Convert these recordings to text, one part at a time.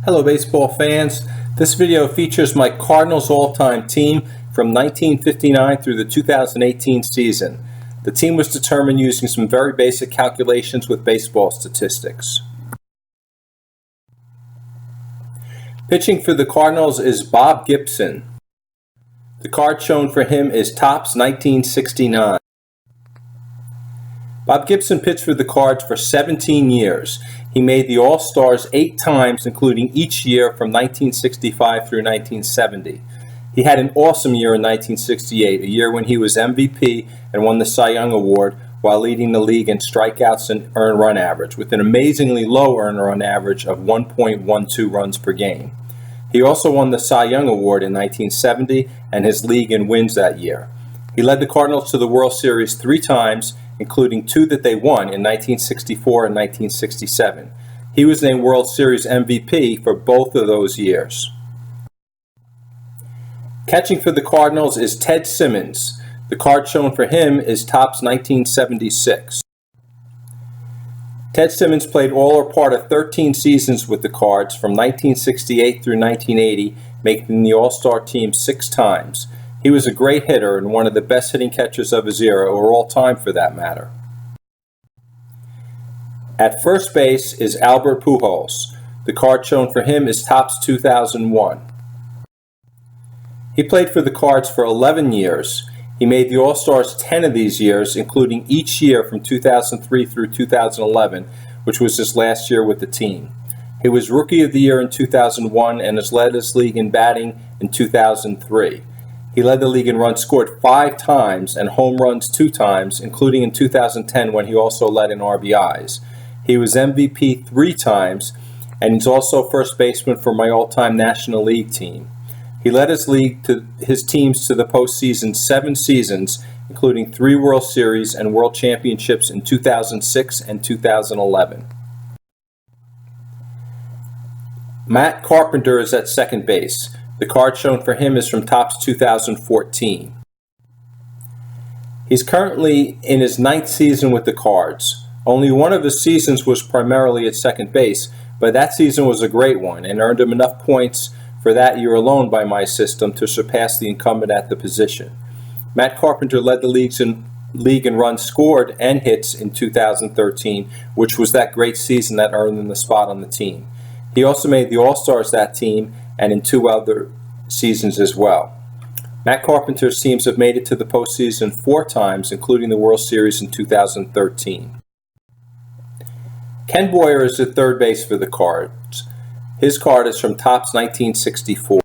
Hello baseball fans. This video features my Cardinals all-time team from 1959 through the 2018 season. The team was determined using some very basic calculations with baseball statistics. Pitching for the Cardinals is Bob Gibson. The card shown for him is Topps 1969. Bob Gibson pitched for the Cards for 17 years. He made the All-Stars 8 times, including each year from 1965 through 1970. He had an awesome year in 1968, a year when he was MVP and won the Cy Young Award while leading the league in strikeouts and earned run average, with an amazingly low earned run average of 1.12 runs per game. He also won the Cy Young Award in 1970 and his league in wins that year. He led the Cardinals to the World Series 3 times, including 2 that they won in 1964 and 1967. He was named World Series MVP for both of those years. Catching for the Cardinals is Ted Simmons. The card shown for him is Topps 1976. Ted Simmons played all or part of 13 seasons with the Cards from 1968 through 1980, making the All-Star team 6 times. He was a great hitter and one of the best hitting catchers of his era, or all time for that matter. At first base is Albert Pujols. The card shown for him is Topps 2001. He played for the Cards for 11 years. He made the All-Stars 10 of these years, including each year from 2003 through 2011, which was his last year with the team. He was Rookie of the Year in 2001 and has led his league in batting in 2003. He led the league in runs scored 5 times and home runs 2 times, including in 2010 when he also led in RBIs. He was MVP 3 times, and he's also first baseman for my all-time National League team. He led his teams to the postseason 7 seasons, including 3 World Series and World Championships in 2006 and 2011. Matt Carpenter is at second base. The card shown for him is from Topps 2014. He's currently in his 9th season with the Cards. Only one of his seasons was primarily at second base, but that season was a great one and earned him enough points for that year alone by my system to surpass the incumbent at the position. Matt Carpenter led the league in runs scored and hits in 2013, which was that great season that earned him the spot on the team. He also made the All-Stars that team and in 2 other seasons as well. Matt Carpenter's teams have made it to the postseason 4 times, including the World Series in 2013. Ken Boyer is at third base for the Cards. His card is from Topps 1964.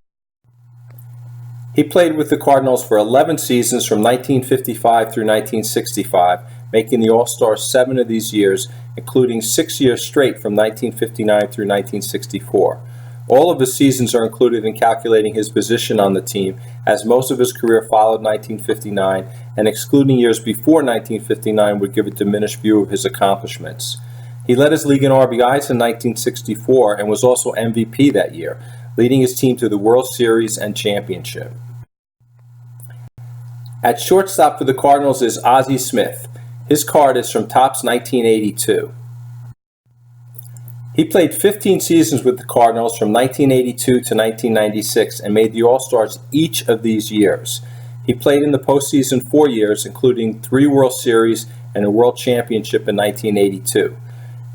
He played with the Cardinals for 11 seasons from 1955 through 1965, making the All-Stars 7 of these years, including 6 years straight from 1959 through 1964. All of his seasons are included in calculating his position on the team, as most of his career followed 1959, and excluding years before 1959 would give a diminished view of his accomplishments. He led his league in RBIs in 1964 and was also MVP that year, leading his team to the World Series and championship. At shortstop for the Cardinals is Ozzie Smith. His card is from Topps 1982. He played 15 seasons with the Cardinals from 1982 to 1996 and made the All-Stars each of these years. He played in the postseason 4 years, including 3 World Series and a World Championship in 1982.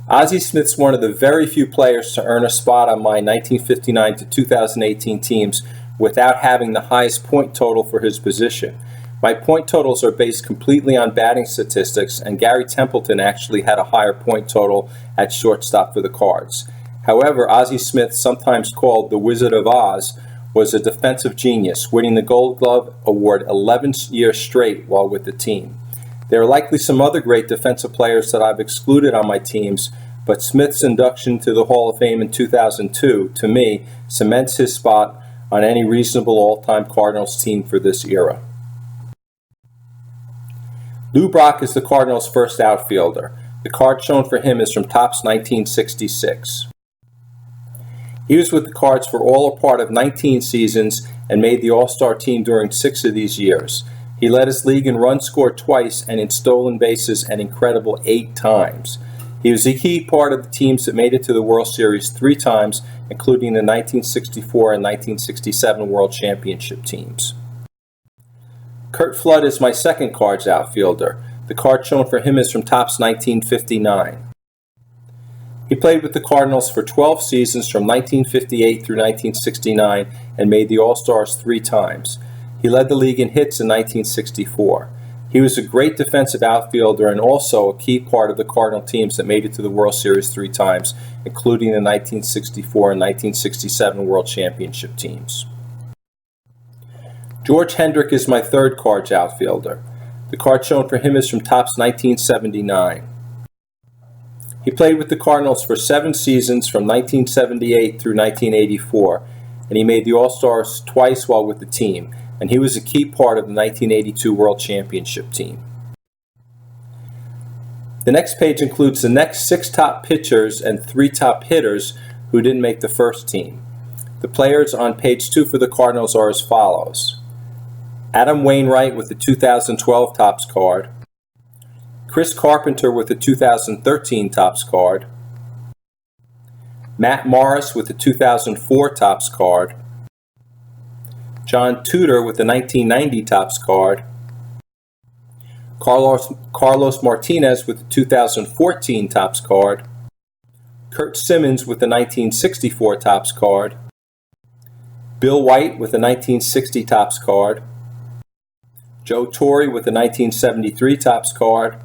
Ozzie Smith's one of the very few players to earn a spot on my 1959 to 2018 teams without having the highest point total for his position. My point totals are based completely on batting statistics, and Gary Templeton actually had a higher point total at shortstop for the Cards. However, Ozzie Smith, sometimes called the Wizard of Oz, was a defensive genius, winning the Gold Glove Award 11 years straight while with the team. There are likely some other great defensive players that I've excluded on my teams, but Smith's induction to the Hall of Fame in 2002, to me, cements his spot on any reasonable all-time Cardinals team for this era. Lou Brock is the Cardinals' first outfielder. The card shown for him is from Topps 1966. He was with the Cards for all or part of 19 seasons and made the All-Star team during 6 of these years. He led his league in runs scored twice and in stolen bases an incredible 8 times. He was a key part of the teams that made it to the World Series 3 times, including the 1964 and 1967 World Championship teams. Curt Flood is my second Cards outfielder. The card shown for him is from Topps 1959. He played with the Cardinals for 12 seasons from 1958 through 1969 and made the All-Stars 3 times. He led the league in hits in 1964. He was a great defensive outfielder and also a key part of the Cardinal teams that made it to the World Series 3 times, including the 1964 and 1967 World Championship teams. George Hendrick is my third Cards outfielder. The card shown for him is from Topps 1979. He played with the Cardinals for 7 seasons from 1978 through 1984, and he made the All-Stars twice while with the team, and he was a key part of the 1982 World Championship team. The next page includes the next 6 top pitchers and 3 top hitters who didn't make the first team. The players on page 2 for the Cardinals are as follows: Adam Wainwright with the 2012 Topps card, Chris Carpenter with the 2013 Topps card, Matt Morris with the 2004 Topps card, John Tudor with the 1990 Topps card, Carlos Martinez with the 2014 Topps card, Curt Simmons with the 1964 Topps card, Bill White with the 1960 Topps card, Joe Torre with the 1973 Topps card,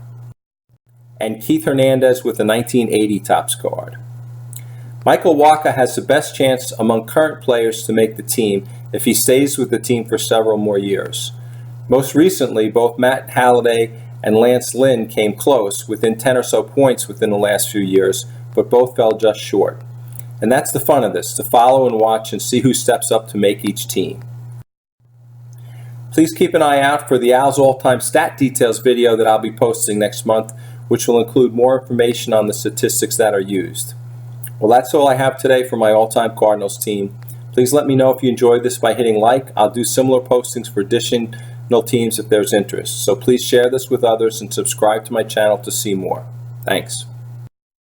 and Keith Hernandez with the 1980 Topps card. Michael Wacha has the best chance among current players to make the team if he stays with the team for several more years. Most recently, both Matt Halliday and Lance Lynn came close, within 10 or so points within the last few years, but both fell just short. And that's the fun of this, to follow and watch and see who steps up to make each team. Please keep an eye out for the Al's All-Time Stat Details video that I'll be posting next month, which will include more information on the statistics that are used. Well, that's all I have today for my All-Time Cardinals team. Please let me know if you enjoyed this by hitting like. I'll do similar postings for additional teams if there's interest. So please share this with others and subscribe to my channel to see more. Thanks.